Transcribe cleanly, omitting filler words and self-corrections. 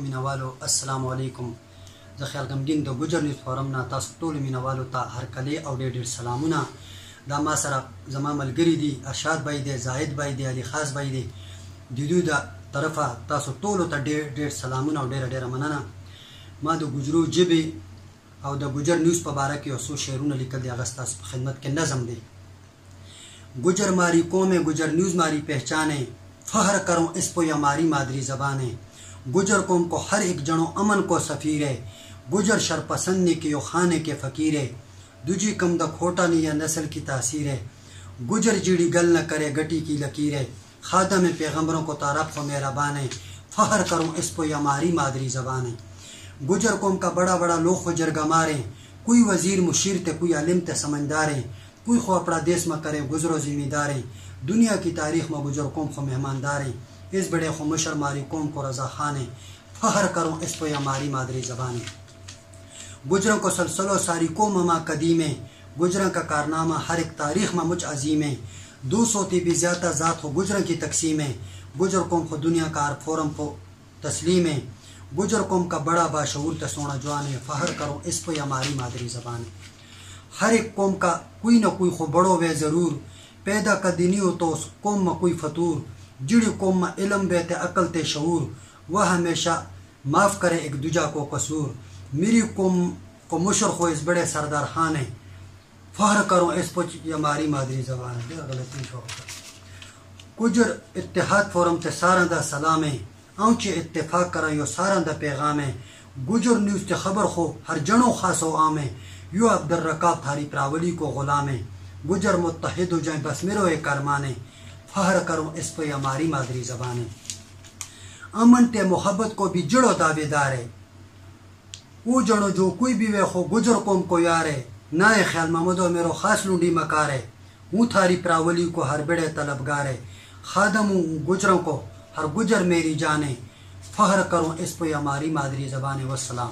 मिनवालो अस्सलाम वालेकुम। ज ख्याल गमगीन द गुजर न्यूज़ फोरम ना तासु टोल मिनवालो ता हर कले और ढेर सलामुना। दा मा सरा जमा मलगरी दी अरशाद भाई दे, जाहिद भाई दे, अली खास भाई दे दिदू दा तरफा तासु टोल ता ढेर सलामुना और ढेर मनाना। मा द गुजरू जिबे और द गुजर न्यूज़ पबारा के असो शेरुन लिखल दे अगस्ता खिदमत के नज़म दे। गुजर मारी कौम गुजर न्यूज़ मारी पहचाने, फहर करूँ इस पे हमारी मादरी ज़बान है। गुजर कौम को हर एक जनो अमन को सफ़ीर है, गुजर शरपसंद ने के यो खाने के फ़कीर है। दूजी कम द खोटा नहीं या नस्ल की तासीर है, गुजर जीड़ी गल न करे गटी की लकीर है। खादम पैगम्बरों को तारफ़ हो मेहरबान है, फ़हर करूँ इस पे हमारी मादरी ज़बान है। गुजर कौम का बड़ा बड़ा लोग गुजर गमारे, कोई वज़ीर मुशीर ते, कोई आलिम ते समझदार है, कोई खो अपना देश में करे गुजरो जिम्मेदार है। दुनिया की तारीख में गुजर कौम को मेहमानदार है, इस बड़े खुमशर मारी कौम को रजा खान है। फ़हर करूँ इस पे हमारी मादरी ज़बान है। गुजरों को सलसलो सारी कौम मा कदीम है, गुजरों का कारनामा हर एक तारीख में मुझ अजीम है। 200 भी ज़्यादा ज़ात हो गुजरों की तकसीम है, गुजर कौम को दुनिया का हर फोरम को तस्लीम है। गुजर कौम का बड़ा बाशऊर ते सोना जवान है, फ़हर करूँ इस पे हमारी मादरी ज़बान है। हर एक कौम का कोई न कोई खो बड़ो वे ज़रूर, पैदा का दिनी हो तो उस कौम में कोई फतूर। जिड़ी कौम में इल्म बेते अकल ते शऊर, वह हमेशा माफ़ करे एक दूजा को कसूर। मेरी कौम को मुशर हो इस बड़े सरदार खान है, फ़हर करूँ इस पर हमारी मादरी ज़बान है। गलती गुजर इत्तेहाद फोरम ते सारा दा सलाम है, आँचे इत्तेफाक करा यो सारा दा पैगाम है। गुजर न्यूज़ ते खबर हो हर जनो खासो आम है, यो अब्दुल रकाब थारी प्रावली को गुलाम है। गुजर मुत्तहिद हो जाए बस मेरो एक अरमान है, फ़हर करूँ इस पे हमारी मादरी ज़बान है। अमन ते मोहब्बत को भी जड़ो दावेदार है, वो जड़ो जो कोई भी वे हो गुजर कौम को यार है। नाए ख्याल महमदो मेरो खास लूडी मकार है, हूँ थारी प्रावली को हर बड़े तलबगार है। खादम हूँ गुजरों को हर गुजर मेरी जान है, फ़हर करूँ इस पे हमारी मादरी ज़बान है। वस्सलाम।